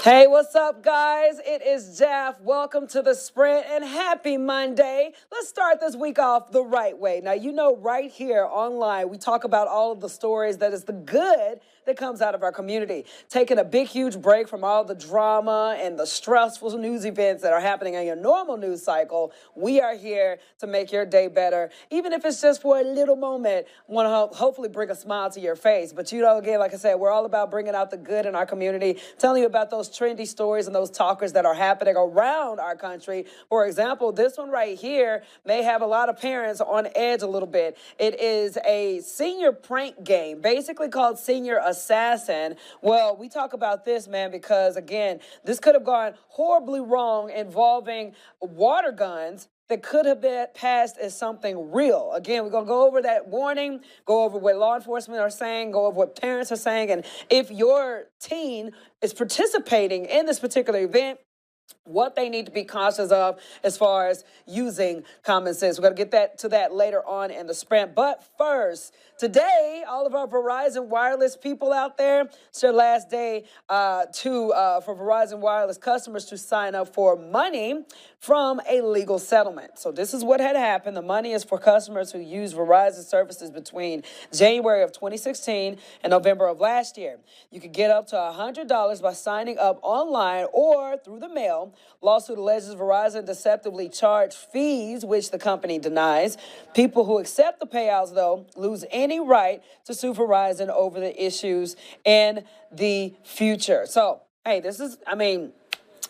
Hey, what's up, guys? It is Jeff. Welcome to the Sprint and happy Monday. Let's start this week off the right way. Now, right here online, we talk about all of the stories that is the good that comes out of our community. Taking a big, huge break from all the drama and the stressful news events that are happening in your normal news cycle. We are here to make your day better, even if it's just for a little moment. Want to hopefully bring a smile to your face. But again, like I said, we're all about bringing out the good in our community, telling you about those trendy stories and those talkers that are happening around our country. For example, this one right here may have a lot of parents on edge a little bit. It is a senior prank game, basically called Senior Assassin. Well, we talk about this, man, because again, this could have gone horribly wrong involving water guns that could have been passed as something real. Again, we're going to go over that warning, go over what law enforcement are saying, go over what parents are saying, and if your teen is participating in this particular event, what they need to be cautious of as far as using common sense. We're going to get to that later on in the sprint. But first, today, all of our Verizon Wireless people out there, it's their last day for Verizon Wireless customers to sign up for money from a legal settlement. So this is what had happened. The money is for customers who use Verizon services between January of 2016 and November of last year. You could get up to $100 by signing up online or through the mail. Lawsuit alleges Verizon deceptively charged fees, which the company denies. People who accept the payouts, though, lose any right to sue Verizon over the issues in the future. So, hey,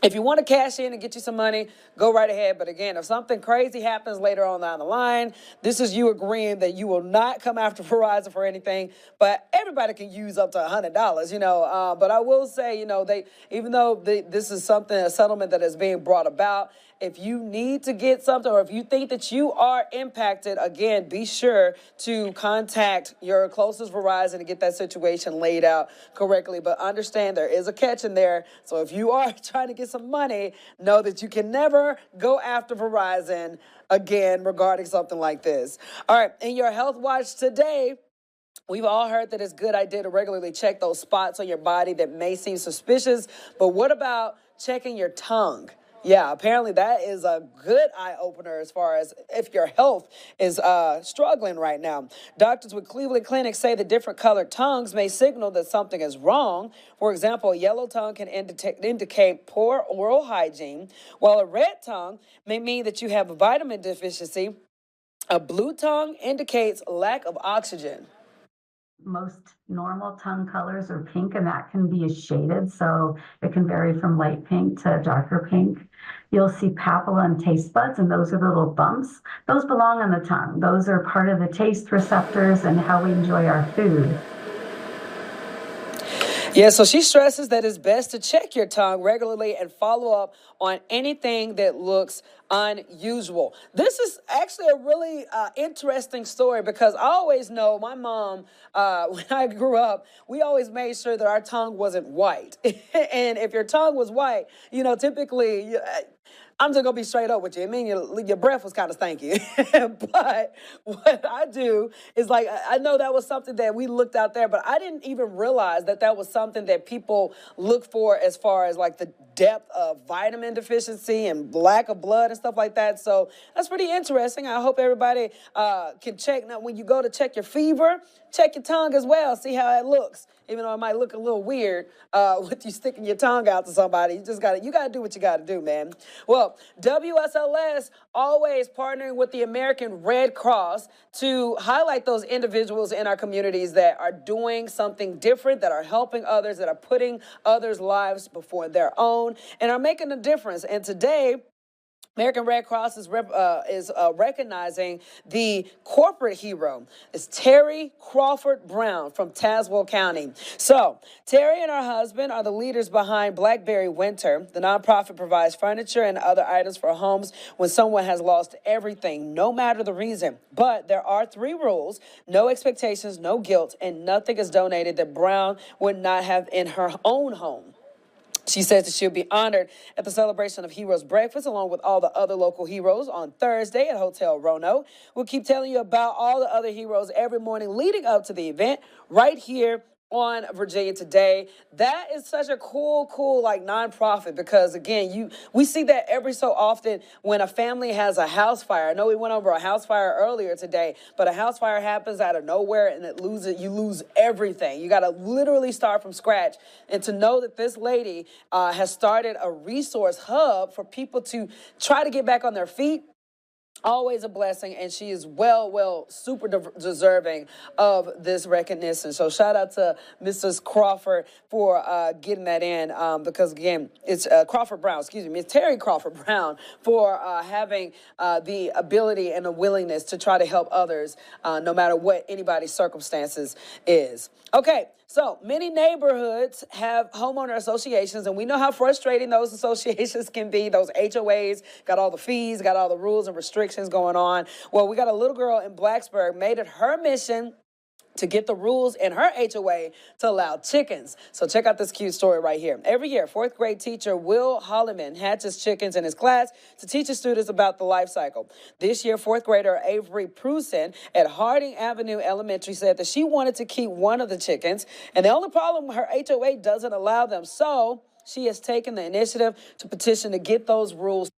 if you want to cash in and get you some money, go right ahead. But again, if something crazy happens later on down the line, this is you agreeing that you will not come after Verizon for anything. But everybody can use up to $100, But I will say, this is a settlement that is being brought about. If you need to get something or if you think that you are impacted, again, be sure to contact your closest Verizon to get that situation laid out correctly. But understand there is a catch in there. So if you are trying to get some money, know that you can never go after Verizon again regarding something like this. All right, in your Health Watch today, we've all heard that it's a good idea to regularly check those spots on your body that may seem suspicious. But what about checking your tongue? Yeah, apparently that is a good eye-opener as far as if your health is struggling right now. Doctors with Cleveland Clinic say that different colored tongues may signal that something is wrong. For example, a yellow tongue can indicate poor oral hygiene, while a red tongue may mean that you have a vitamin deficiency. A blue tongue indicates lack of oxygen. Most normal tongue colors are pink, and that can be shaded, so it can vary from light pink to darker pink. You'll see papilla and taste buds, and those are the little bumps. Those belong on the tongue. Those are part of the taste receptors and how we enjoy our food. Yeah, so she stresses that it's best to check your tongue regularly and follow up on anything that looks unusual. This is actually a really interesting story because I always know my mom, when I grew up, we always made sure that our tongue wasn't white. And if your tongue was white, typically... I'm just going to be straight up with you. I mean, your breath was kind of stanky. But what I do is I know that was something that we looked out there, but I didn't even realize that was something that people look for as far as the depth of vitamin deficiency and lack of blood and stuff like that. So that's pretty interesting. I hope everybody can check. Now, when you go to check your fever, check your tongue as well. See how it looks. Even though it might look a little weird with you sticking your tongue out to somebody. You got to do what you got to do, man. Well, WSLS always partnering with the American Red Cross to highlight those individuals in our communities that are doing something different, that are helping others, that are putting others' lives before their own, and are making a difference. And today, American Red Cross is recognizing the corporate hero. It's Terry Crawford Brown from Tazewell County. So Terry and her husband are the leaders behind Blackberry Winter. The nonprofit provides furniture and other items for homes when someone has lost everything, no matter the reason. But there are 3 rules: no expectations, no guilt, and nothing is donated that Brown would not have in her own home. She says that she'll be honored at the Celebration of Heroes breakfast along with all the other local heroes on Thursday at Hotel Rono. We'll keep telling you about all the other heroes every morning leading up to the event right here on Virginia Today. That is such a cool like nonprofit because again, we see that every so often when a family has a house fire. I know we went over a house fire earlier today, but a house fire happens out of nowhere and you lose everything. You got to literally start from scratch. And to know that this lady has started a resource hub for people to try to get back on their feet, always a blessing, and she is super deserving of this recognition. So shout out to Mrs. Crawford for getting that in because, again, it's Crawford Brown, it's Terry Crawford Brown for having the ability and the willingness to try to help others no matter what anybody's circumstances is. Okay. So many neighborhoods have homeowner associations, and we know how frustrating those associations can be. Those HOAs got all the fees, got all the rules and restrictions going on. Well, we got a little girl in Blacksburg made it her mission to get the rules in her HOA to allow chickens. So check out this cute story right here. Every year, fourth grade teacher Will Holliman hatches chickens in his class to teach his students about the life cycle. This year, fourth grader Avery Prusen at Harding Avenue Elementary said that she wanted to keep one of the chickens, and the only problem, her HOA doesn't allow them. So she has taken the initiative to petition to get those rules.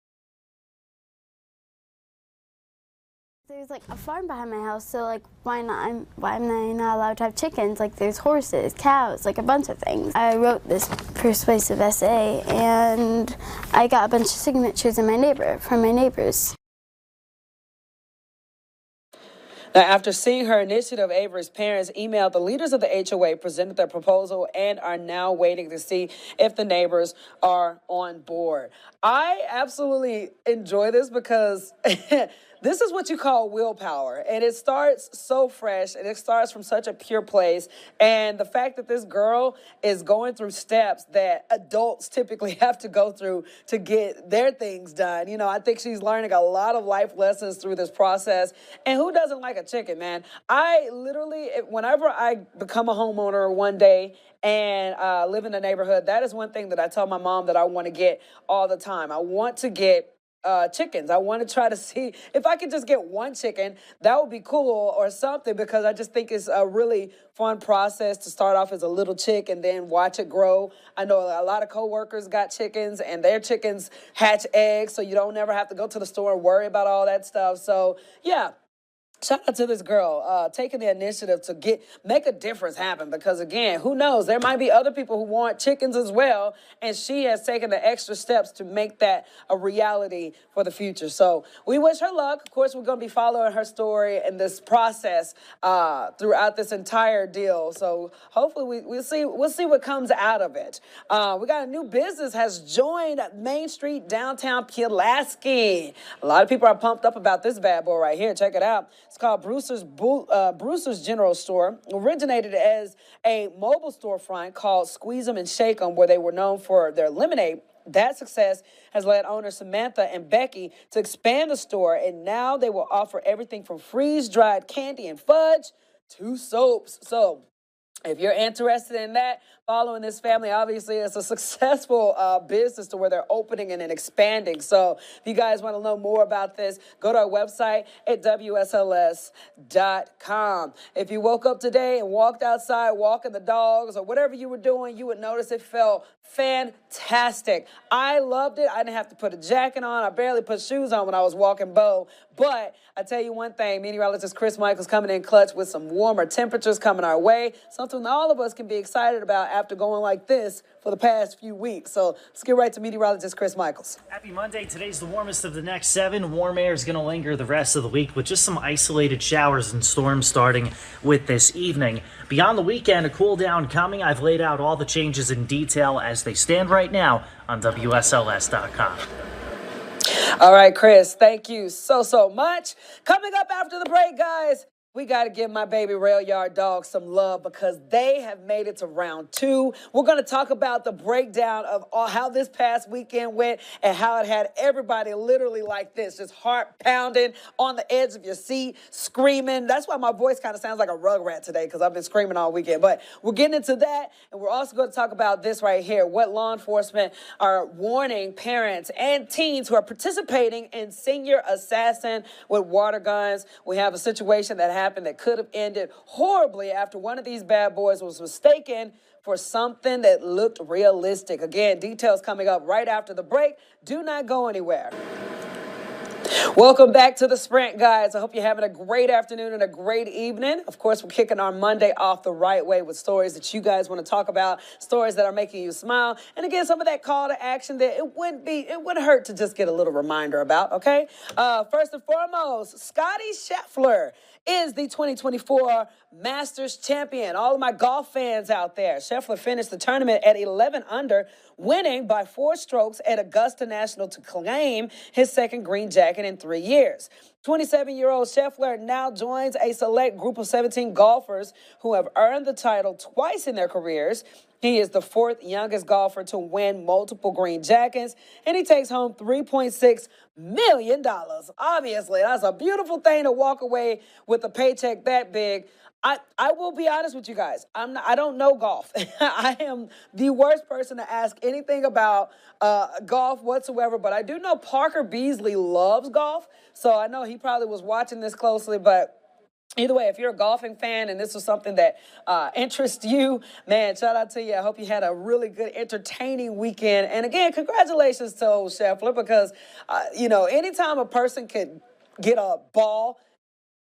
There's like a farm behind my house, so like why am I not allowed to have chickens? Like there's horses, cows, like a bunch of things. I wrote this persuasive essay and I got a bunch of signatures from my neighbors. Now, after seeing her initiative, Avery's parents emailed the leaders of the HOA, presented their proposal, and are now waiting to see if the neighbors are on board. I absolutely enjoy this because this is what you call willpower, and it starts so fresh, and it starts from such a pure place, and the fact that this girl is going through steps that adults typically have to go through to get their things done. You know, I think she's learning a lot of life lessons through this process, and who doesn't like a chicken, man? I literally, whenever I become a homeowner one day and live in a neighborhood, that is one thing that I tell my mom that I want to get all the time. I want to get chickens. I want to try to see if I could just get one chicken. That would be cool or something, because I just think it's a really fun process to start off as a little chick and then watch it grow. I know a lot of coworkers got chickens and their chickens hatch eggs, so you don't never have to go to the store and worry about all that stuff. So yeah. Shout out to this girl taking the initiative to make a difference happen, because, again, who knows? There might be other people who want chickens as well, and she has taken the extra steps to make that a reality for the future. So we wish her luck. Of course, we're going to be following her story and this process throughout this entire deal. So hopefully we'll see what comes out of it. We got a new business has joined Main Street downtown Pulaski. A lot of people are pumped up about this bad boy right here. Check it out. It's called Brewster's General Store. Originated as a mobile storefront called Squeeze 'em and Shake 'em, where they were known for their lemonade. That success has led owners Samantha and Becky to expand the store, and now they will offer everything from freeze-dried candy and fudge to soaps. So if you're interested in that, following this family, obviously it's a successful business to where they're opening and expanding. So if you guys want to know more about this, go to our website at WSLS.com. If you woke up today and walked outside walking the dogs or whatever you were doing, you would notice it felt fantastic. I loved it. I didn't have to put a jacket on. I barely put shoes on when I was walking Bo. But I tell you one thing, meteorologist Chris Michaels coming in clutch with some warmer temperatures coming our way, something all of us can be excited about after going like this for the past few weeks. So let's get right to meteorologist Chris Michaels. Happy Monday. Today's the warmest of the next 7. Warm air is going to linger the rest of the week with just some isolated showers and storms starting with this evening. Beyond the weekend, a cool down coming. I've laid out all the changes in detail as they stand right now on WSLS.com. All right, Chris, thank you so much. Coming up after the break, guys, we got to give my baby Rail Yard Dogs some love because they have made it to round 2. We're going to talk about the breakdown of how this past weekend went and how it had everybody literally like this, just heart pounding on the edge of your seat, screaming. That's why my voice kind of sounds like a rugrat today, because I've been screaming all weekend. But we're getting into that, and we're also going to talk about this right here, what law enforcement are warning parents and teens who are participating in Senior Assassin with water guns. We have a situation that happened that could have ended horribly after one of these bad boys was mistaken for something that looked realistic. Again, details coming up right after the break. Do not go anywhere. Welcome back to the Sprint, guys. I hope you're having a great afternoon and a great evening. Of course, we're kicking our Monday off the right way with stories that you guys want to talk about, stories that are making you smile, and again, some of that call to action that it wouldn't hurt to just get a little reminder about, okay? First and foremost, Scotty Scheffler is the 2024 Masters champion. All of my golf fans out there, Scheffler finished the tournament at 11 under, winning by 4 strokes at Augusta National to claim his second green jacket in 3 years. 27-year-old Scheffler now joins a select group of 17 golfers who have earned the title twice in their careers. He is the 4th youngest golfer to win multiple green jackets, and he takes home $3.6 million. Obviously, that's a beautiful thing to walk away with a paycheck that big. I will be honest with you guys. I don't know golf. I am the worst person to ask anything about golf whatsoever, but I do know Parker Beasley loves golf, so I know he probably was watching this closely, but either way, if you're a golfing fan and this was something that interests you, man, shout out to you. I hope you had a really good, entertaining weekend. And again, congratulations to old Scheffler because, anytime a person could get a ball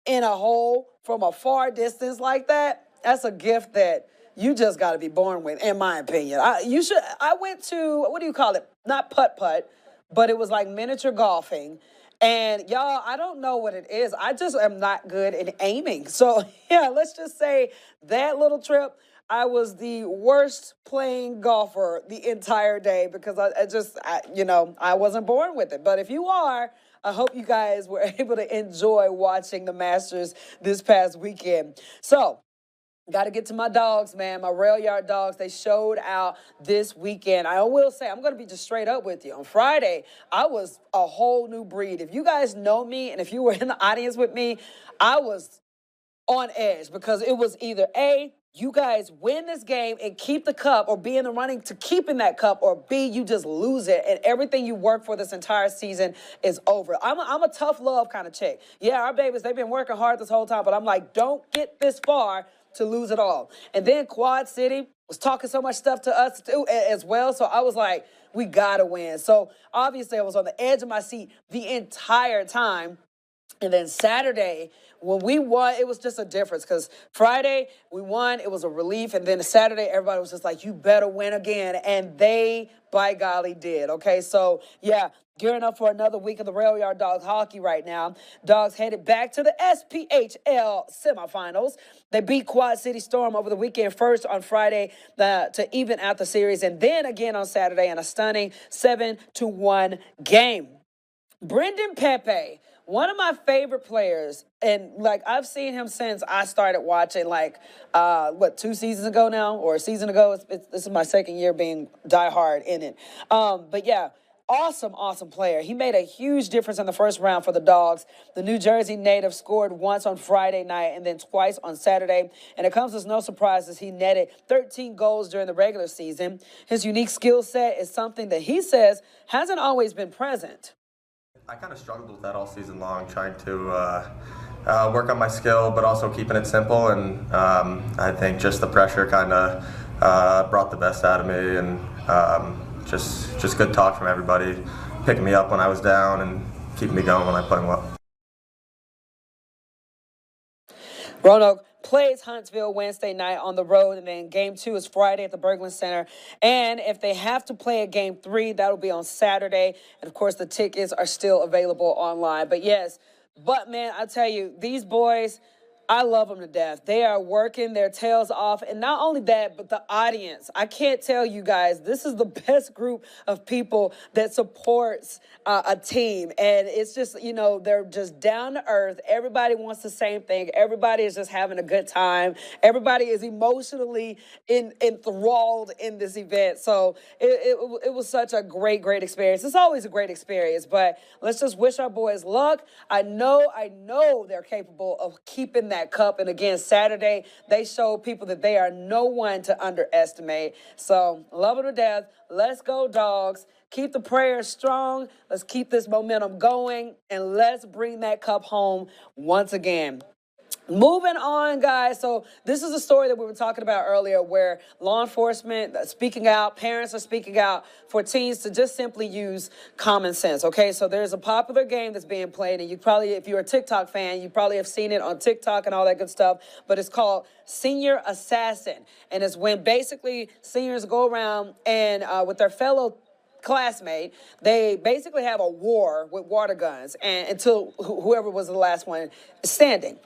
in a hole from a far distance like that, that's a gift that you just got to be born with, in my opinion. I went to, what do you call it? Not putt-putt, but it was like miniature golfing. And y'all, I don't know what it is. I just am not good at aiming. So yeah, let's just say that little trip, I was the worst playing golfer the entire day because I wasn't born with it. But if you are, I hope you guys were able to enjoy watching the Masters this past weekend. So, got to get to my dogs, man, my rail yard dogs. They showed out this weekend. I will say, I'm going to be just straight up with you. On Friday, I was a whole new breed. If you guys know me and if you were in the audience with me, I was on edge because it was either A, you guys win this game and keep the cup or be in the running to keeping that cup, or B, you just lose it and everything you worked for this entire season is over. I'm a tough love kind of chick. Yeah, our babies, they've been working hard this whole time, but I'm like, don't get this far to lose it all. And then Quad City was talking so much stuff to us too, as well, so I was like, we gotta win. So obviously I was on the edge of my seat the entire time. And then Saturday, when we won, it was just a difference because Friday, we won. It was a relief. And then Saturday, everybody was just like, you better win again. And they, by golly, did. Okay, so, yeah, gearing up for another week of the Rail Yard Dogs hockey right now. Dogs headed back to the SPHL semifinals. They beat Quad City Storm over the weekend, first on Friday to even out the series, and then again on Saturday in a stunning 7-1 game. Brendan Pepe, one of my favorite players, and I've seen him since I started watching 2 seasons ago now, or a season ago. This is my second year being diehard in it. But yeah, awesome player. He made a huge difference in the first round for the Dogs. The New Jersey native scored once on Friday night and then twice on Saturday. And it comes as no surprise as he netted 13 goals during the regular season. His unique skill set is something that he says hasn't always been present. I kind of struggled with that all season long, trying to work on my skill, but also keeping it simple. And I think just the pressure kind of brought the best out of me, and just good talk from everybody, picking me up when I was down and keeping me going when I played well. Roanoke plays Huntsville Wednesday night on the road, and then Game 2 is Friday at the Berglund Center. And if they have to play a Game 3, that'll be on Saturday. And, of course, the tickets are still available online. But, yes, man, I tell you, these boys, I love them to death. They are working their tails off. And not only that, but the audience. I can't tell you guys, this is the best group of people that supports a team. And it's just, they're just down to earth. Everybody wants the same thing. Everybody is just having a good time. Everybody is emotionally enthralled in this event. So it was such a great experience. It's always a great experience, but let's just wish our boys luck. I know they're capable of keeping that cup. And again, Saturday, they showed people that they are no one to underestimate. So love them to death. Let's go, Dogs. Keep the prayers strong. Let's keep this momentum going, and let's bring that cup home once again. Moving on, guys. So this is a story that we were talking about earlier where law enforcement speaking out, parents are speaking out for teens to just simply use common sense. Okay, so there's a popular game that's being played, and you probably, if you're a TikTok fan, you probably have seen it on TikTok and all that good stuff, but it's called Senior Assassin. And it's when basically seniors go around and with their fellow classmate, they basically have a war with water guns and until whoever was the last one standing.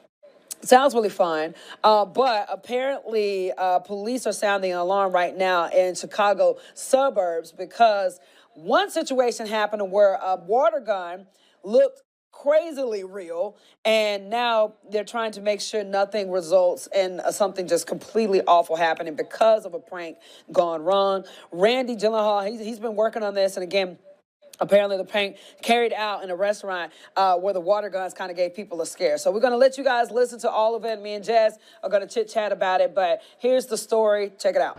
Sounds really fun, but apparently police are sounding an alarm right now in Chicago suburbs because one situation happened where a water gun looked crazily real, and now they're trying to make sure nothing results in something just completely awful happening because of a prank gone wrong. Randy Gyllenhaal, he's been working on this, and again, apparently the prank carried out in a restaurant where the water guns kind of gave people a scare. So we're going to let you guys listen to all of it. Me and Jazz are going to chit-chat about it, but here's the story. Check it out.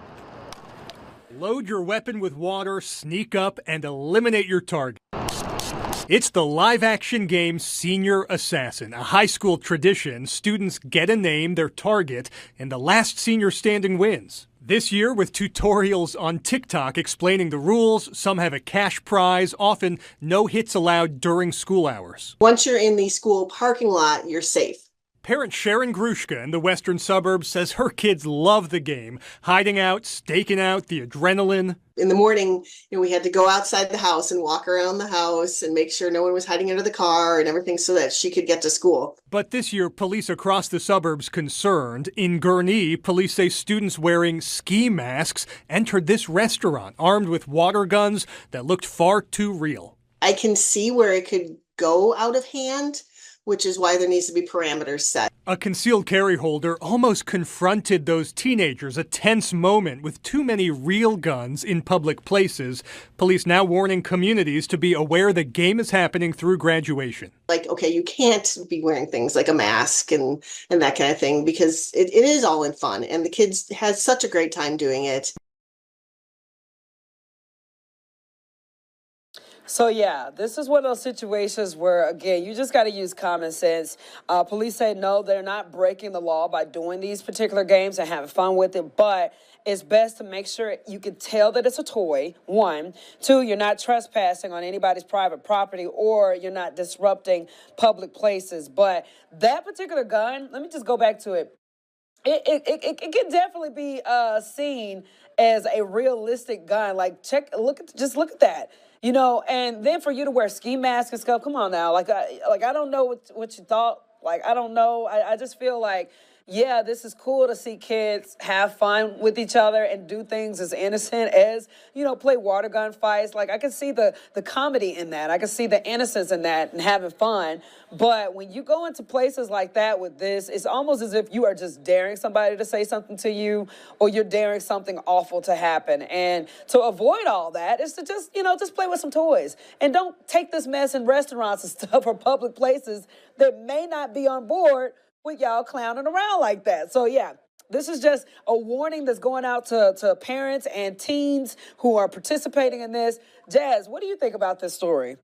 Load your weapon with water, sneak up, and eliminate your target. It's the live-action game Senior Assassin, a high school tradition. Students get a name, their target, and the last senior standing wins. This year, with tutorials on TikTok explaining the rules, some have a cash prize, often no hits allowed during school hours. Once you're in the school parking lot, you're safe. Parent Sharon Grushka in the western suburbs says her kids love the game, hiding out, staking out, the adrenaline. In the morning, we had to go outside the house and walk around the house and make sure no one was hiding under the car and everything so that she could get to school. But this year, police across the suburbs concerned. In Gurnee, police say students wearing ski masks entered this restaurant armed with water guns that looked far too real. I can see where it could go out of hand, which is why there needs to be parameters set. A concealed carry holder almost confronted those teenagers, a tense moment with too many real guns in public places. Police now warning communities to be aware the game is happening through graduation. Okay, you can't be wearing things like a mask and that kind of thing because it is all in fun and the kids had such a great time doing it. So, yeah, this is one of those situations where, again, you just got to use common sense. Police say, no, they're not breaking the law by doing these particular games and having fun with it, but it's best to make sure you can tell that it's a toy, one. Two, you're not trespassing on anybody's private property or you're not disrupting public places. But that particular gun, let me just go back to it. It can definitely be seen as a realistic gun. Like, just look at that. And then for you to wear ski masks and stuff, come on now. I don't know what you thought. I don't know. I just feel like, yeah, this is cool to see kids have fun with each other and do things as innocent as, play water gun fights. I can see the comedy in that. I can see the innocence in that and having fun. But when you go into places like that with this, it's almost as if you are just daring somebody to say something to you or you're daring something awful to happen. And to avoid all that is to just play with some toys. And don't take this mess in restaurants and stuff or public places that may not be on board with y'all clowning around like that. So, yeah, this is just a warning that's going out to parents and teens who are participating in this. Jazz, what do you think about this story?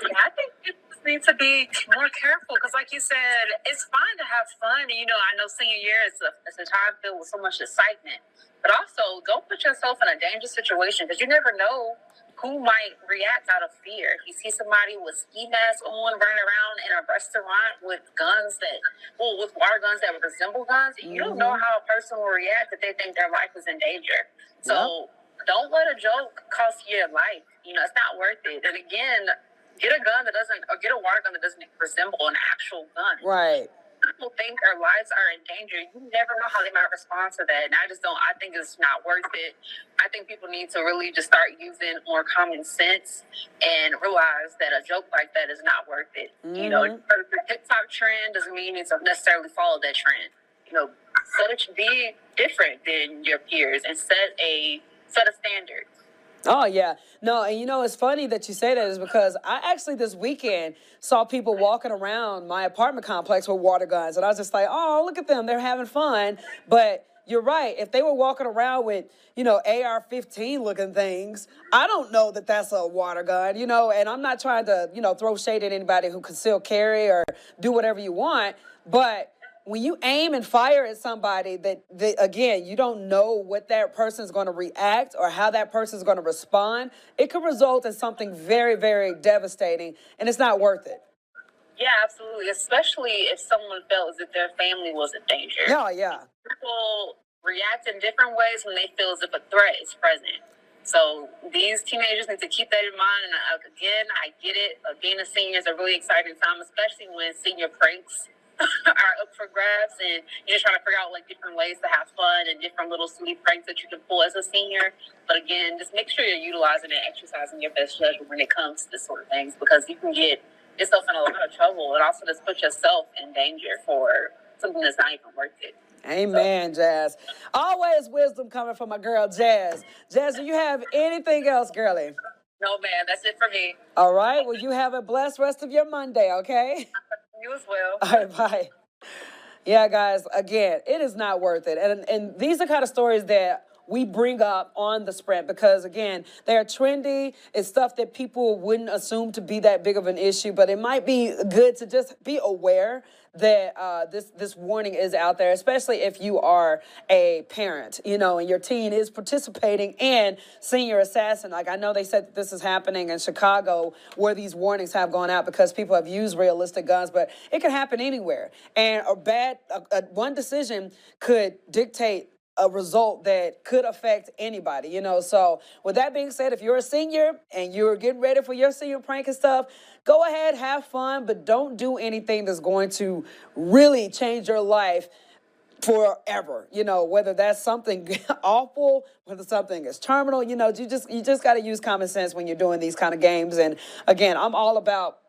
Yeah, I think people need to be more careful because, like you said, it's fine to have fun. I know senior year is a time filled with so much excitement, but also don't put yourself in a dangerous situation because you never know who might react out of fear. If you see somebody with ski masks on running around in a restaurant with with water guns that resemble guns, you don't know how a person will react if they think their life is in danger. So don't let a joke cost you your life. It's not worth it. And again, get a water gun that doesn't resemble an actual gun. Right. People think their lives are in danger. You never know how they might respond to that. And I think it's not worth it. I think people need to really just start using more common sense and realize that a joke like that is not worth it. The TikTok trend doesn't mean you need to necessarily follow that trend. So it should be different than your peers and set a standard. Oh, yeah. No, and it's funny that you say that is because I actually this weekend saw people walking around my apartment complex with water guns. And I was just like, oh, look at them. They're having fun. But you're right. If they were walking around with, AR-15 looking things, I don't know that that's a water gun, and I'm not trying to, throw shade at anybody who conceal carry or do whatever you want. But when you aim and fire at somebody that again, you don't know what that person is going to react or how that person is going to respond, it could result in something very, very devastating, and it's not worth it. Yeah, absolutely. Especially if someone felt as if their family was in danger. Yeah. People react in different ways when they feel as if a threat is present. So these teenagers need to keep that in mind. And again, I get it. Being a senior is a really exciting time, especially when senior pranks are up for grabs, and you're just trying to figure out like different ways to have fun and different little sweet pranks that you can pull as a senior. But again, just make sure you're utilizing and exercising your best judgment when it comes to this sort of things, because you can get yourself in a lot of trouble and also just put yourself in danger for something that's not even worth it. Amen, Jazz. Always wisdom coming from my girl, Jazz. Jazz, do you have anything else, girlie? No, man, that's it for me. All right. Well, you have a blessed rest of your Monday, okay? You as well. All right, bye. Yeah, guys, again, it is not worth it. And these are kind of stories that we bring up on the Sprint because, again, they're trendy. It's stuff that people wouldn't assume to be that big of an issue, but it might be good to just be aware that this warning is out there, especially if you are a parent, and your teen is participating in Senior Assassin. Like, I know they said that this is happening in Chicago where these warnings have gone out because people have used realistic guns, but it can happen anywhere. And one decision could dictate a result that could affect anybody, So with that being said, if you're a senior and you're getting ready for your senior prank and stuff, go ahead, have fun, but don't do anything that's going to really change your life forever, whether that's something awful, whether something is terminal, you just got to use common sense when you're doing these kind of games. And again, I'm all about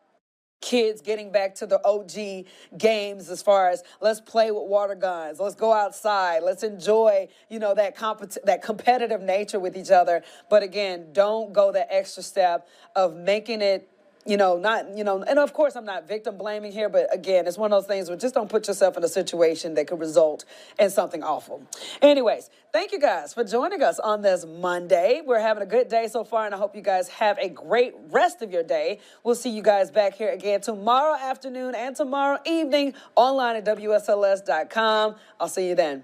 kids getting back to the OG games as far as let's play with water guns, let's go outside, let's enjoy, that competitive nature with each other. But again, don't go the extra step of making it, and of course I'm not victim blaming here, but again, it's one of those things where just don't put yourself in a situation that could result in something awful. Anyways, thank you guys for joining us on this Monday. We're having a good day so far, and I hope you guys have a great rest of your day. We'll see you guys back here again tomorrow afternoon and tomorrow evening online at WSLS.com. I'll see you then.